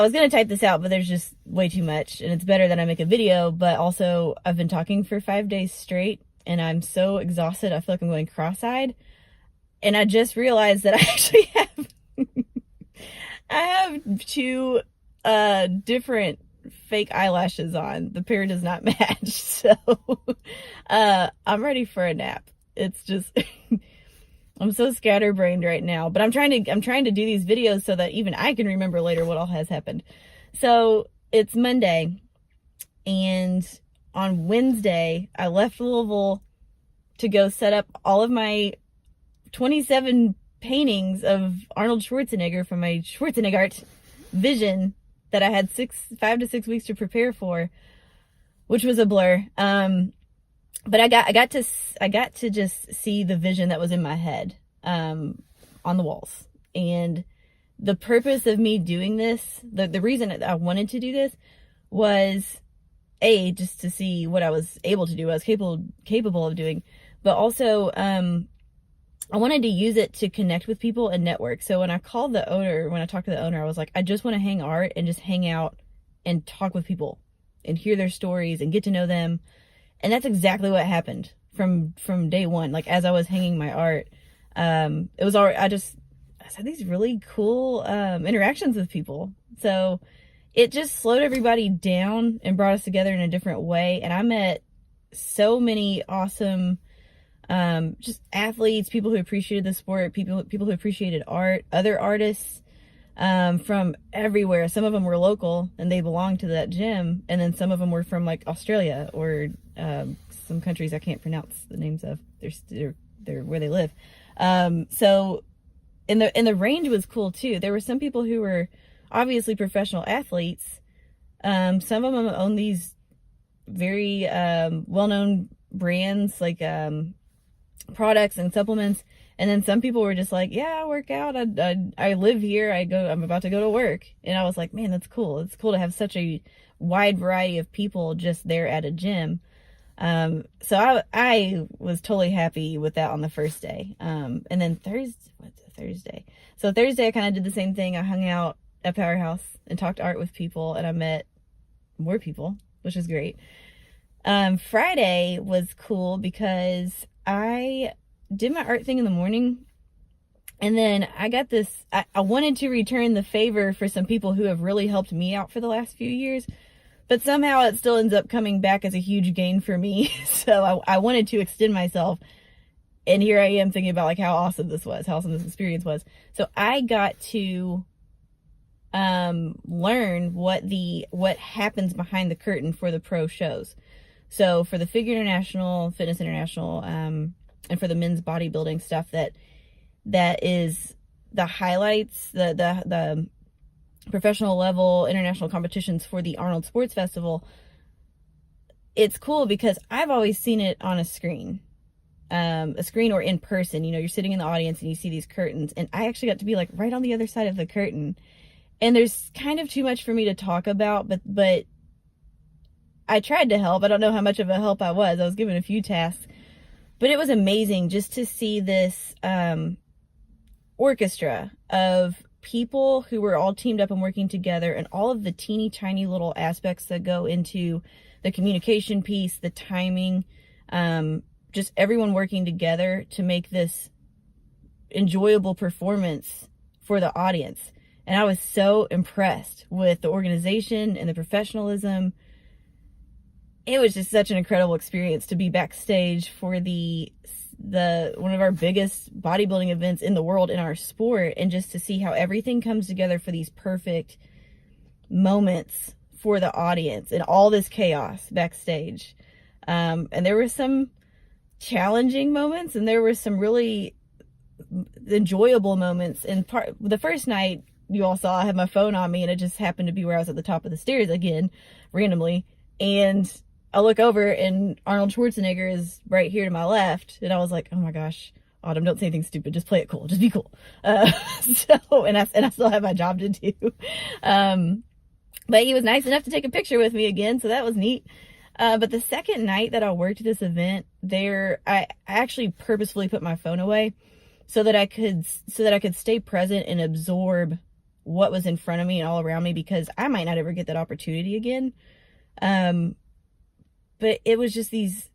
I was going to type this out, but there's just way too much, and it's better that I make a video. But also, I've been talking for 5 days straight, and I'm so exhausted. I feel like I'm going cross-eyed. And I just realized that I actually have I have two different fake eyelashes on. The pair does not match. So I'm ready for a nap. It's just I'm so scatterbrained right now, but I'm trying to do these videos so that even I can remember later what all has happened. So it's Monday, and on Wednesday I left Louisville to go set up all of my 27 paintings of Arnold Schwarzenegger from my Schwarzenegger art vision that I had 5 to 6 weeks to prepare for, which was a blur. But I got to just see the vision that was in my head, on the walls. And the purpose of me doing this, the reason that I wanted to do this was just to see what I was able to do, what I was capable of doing, but also, I wanted to use it to connect with people and network. So when I talked to the owner, I was like, I just want to hang art and just hang out and talk with people and hear their stories and get to know them. And that's exactly what happened from day one. Like, as I was hanging my art, it was already, I had these really cool interactions with people. So it just slowed everybody down and brought us together in a different way. And I met so many awesome just athletes, people who appreciated the sport, people who appreciated art, other artists from everywhere. Some of them were local and they belonged to that gym, and then some of them were from like Australia or some countries I can't pronounce the names of. They're where they live. So and the range was cool too. There were some people who were obviously professional athletes. Some of them own these very well-known brands, like products and supplements, and then some people were just like, yeah, I work out, I live here, I'm about to go to work. And I was like, man, that's cool. It's cool to have such a wide variety of people just there at a gym. So I was totally happy with that on the first day. And then Thursday? So Thursday I kind of did the same thing. I hung out at Powerhouse and talked art with people, and I met more people, which was great. Friday was cool because I did my art thing in the morning, and then I got this, I wanted to return the favor for some people who have really helped me out for the last few years, but somehow it still ends up coming back as a huge gain for me. So I wanted to extend myself, and here I am thinking about like how awesome this experience was. So I got to learn what happens behind the curtain for the pro shows. So for the Figure International, Fitness International, and for the men's bodybuilding stuff, that is the highlights, the professional level international competitions for the Arnold Sports Festival. It's cool because I've always seen it on a screen or in person. You know, you're sitting in the audience and you see these curtains, and I actually got to be like right on the other side of the curtain. And there's kind of too much for me to talk about, but I tried to help. I don't know how much of a help I was. I was given a few tasks, but it was amazing just to see this orchestra of people who were all teamed up and working together, and all of the teeny tiny little aspects that go into the communication piece, the timing, just everyone working together to make this enjoyable performance for the audience. And I was so impressed with the organization and the professionalism. It was just such an incredible experience to be backstage for the one of our biggest bodybuilding events in the world in our sport, and just to see how everything comes together for these perfect moments for the audience and all this chaos backstage. And there were some challenging moments, and there were some really enjoyable moments. And the first night, you all saw I had my phone on me, and it just happened to be where I was at the top of the stairs again, randomly. And I look over and Arnold Schwarzenegger is right here to my left. And I was like, oh my gosh, Autumn, don't say anything stupid. Just play it cool. Just be cool. And I still have my job to do. But he was nice enough to take a picture with me again. So that was neat. But the second night that I worked this event I actually purposefully put my phone away so that I could stay present and absorb what was in front of me and all around me, because I might not ever get that opportunity again. But it was just these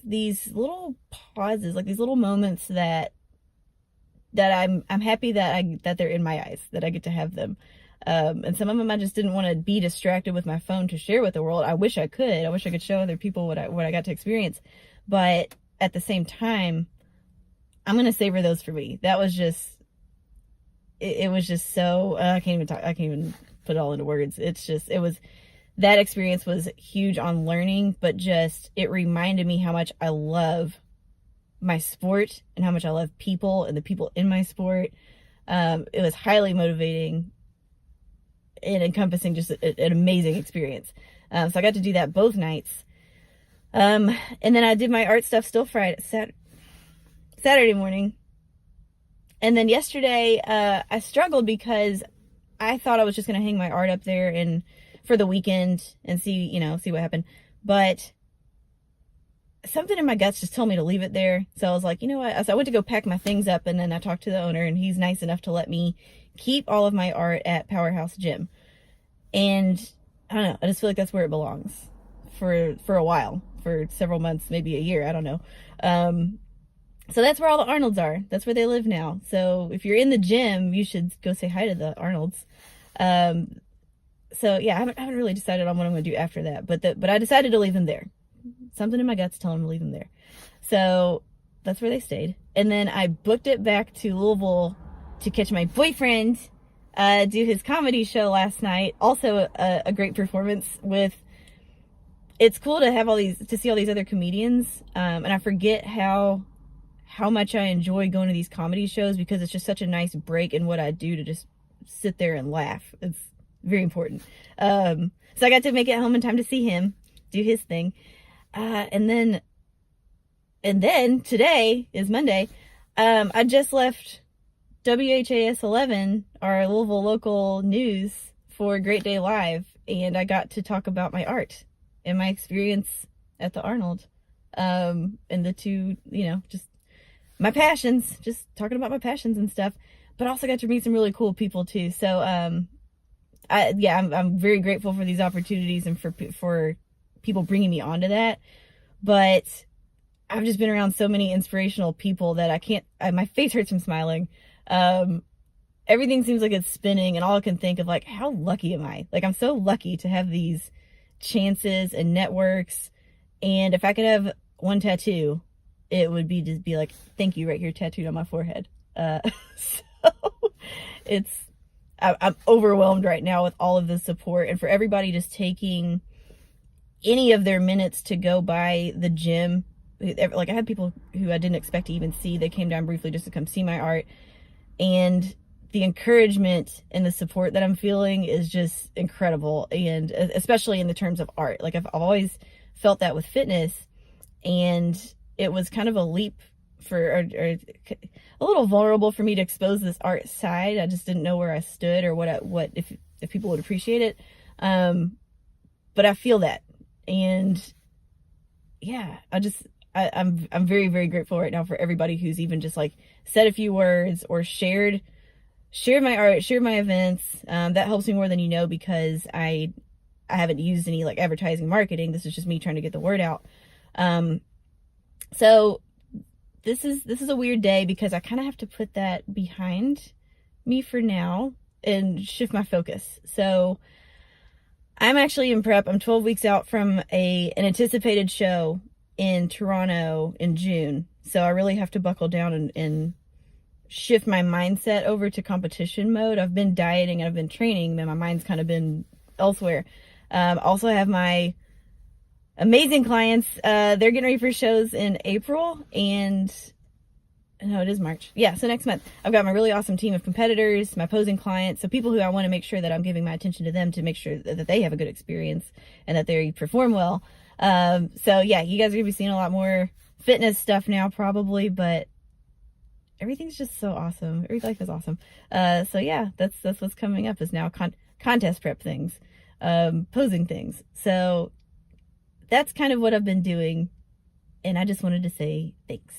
little pauses, like these little moments that I'm happy that they're in my eyes, that I get to have them. And some of them I just didn't want to be distracted with my phone to share with the world. I wish I could. I wish I could show other people what I got to experience. But at the same time, I'm going to savor those for me. That was just, it was just so, I can't even talk. I can't even put it all into words. That experience was huge on learning, but just, it reminded me how much I love my sport and how much I love people and the people in my sport. It was highly motivating and encompassing just an amazing experience. So I got to do that both nights. And then I did my art stuff still Saturday morning. And then yesterday, I struggled because I thought I was just going to hang my art up there and for the weekend and see what happened. But something in my guts just told me to leave it there. So I was like, you know what? So I went to go pack my things up, and then I talked to the owner, and he's nice enough to let me keep all of my art at Powerhouse Gym. And I don't know, I just feel like that's where it belongs for a while, for several months, maybe a year, I don't know. So that's where all the Arnolds are. That's where they live now. So if you're in the gym, you should go say hi to the Arnolds. So yeah, I haven't really decided on what I'm going to do after that, but I decided to leave them there. Something in my guts telling me to leave them there. So that's where they stayed. And then I booked it back to Louisville to catch my boyfriend do his comedy show last night. Also a great performance with, it's cool to have to see all these other comedians. And I forget how much I enjoy going to these comedy shows, because it's just such a nice break in what I do to just sit there and laugh. It's very important. So I got to make it home in time to see him do his thing. And then today is Monday. I just left WHAS 11, our Louisville local news, for a Great Day Live, and I got to talk about my art and my experience at the Arnold, and the two, just my passions, just talking about my passions and stuff, but also got to meet some really cool people too. So, I'm very grateful for these opportunities and for people bringing me onto that. But I've just been around so many inspirational people that my face hurts from smiling. Everything seems like it's spinning, and all I can think of, like, how lucky am I? Like, I'm so lucky to have these chances and networks. And if I could have one tattoo, it would be just be like, thank you, right here tattooed on my forehead. So I'm overwhelmed right now with all of the support, and for everybody just taking any of their minutes to go by the gym. Like, I had people who I didn't expect to even see. They came down briefly just to come see my art, and the encouragement and the support that I'm feeling is just incredible. And especially in the terms of art, like I've always felt that with fitness, and it was kind of a leap or a little vulnerable for me to expose this art side. I just didn't know where I stood or what if people would appreciate it. But I feel that, and yeah, I'm very, very grateful right now for everybody who's even just like said a few words or shared my art, shared my events. That helps me more than you know, because I haven't used any like advertising marketing. This is just me trying to get the word out. So this is a weird day, because I kind of have to put that behind me for now and shift my focus. So I'm actually in prep. I'm 12 weeks out from an anticipated show in Toronto in June. So I really have to buckle down and shift my mindset over to competition mode. I've been dieting and I've been training, and my mind's kind of been elsewhere. Also have my amazing clients. They're getting ready for shows in April, and no, it is March. Yeah, so next month. I've got my really awesome team of competitors, my posing clients, so people who I want to make sure that I'm giving my attention to them to make sure that they have a good experience and that they perform well. So yeah, you guys are going to be seeing a lot more fitness stuff now probably, but everything's just so awesome. Every life is awesome. So yeah, that's what's coming up is now contest prep things, posing things. So that's kind of what I've been doing, and I just wanted to say thanks.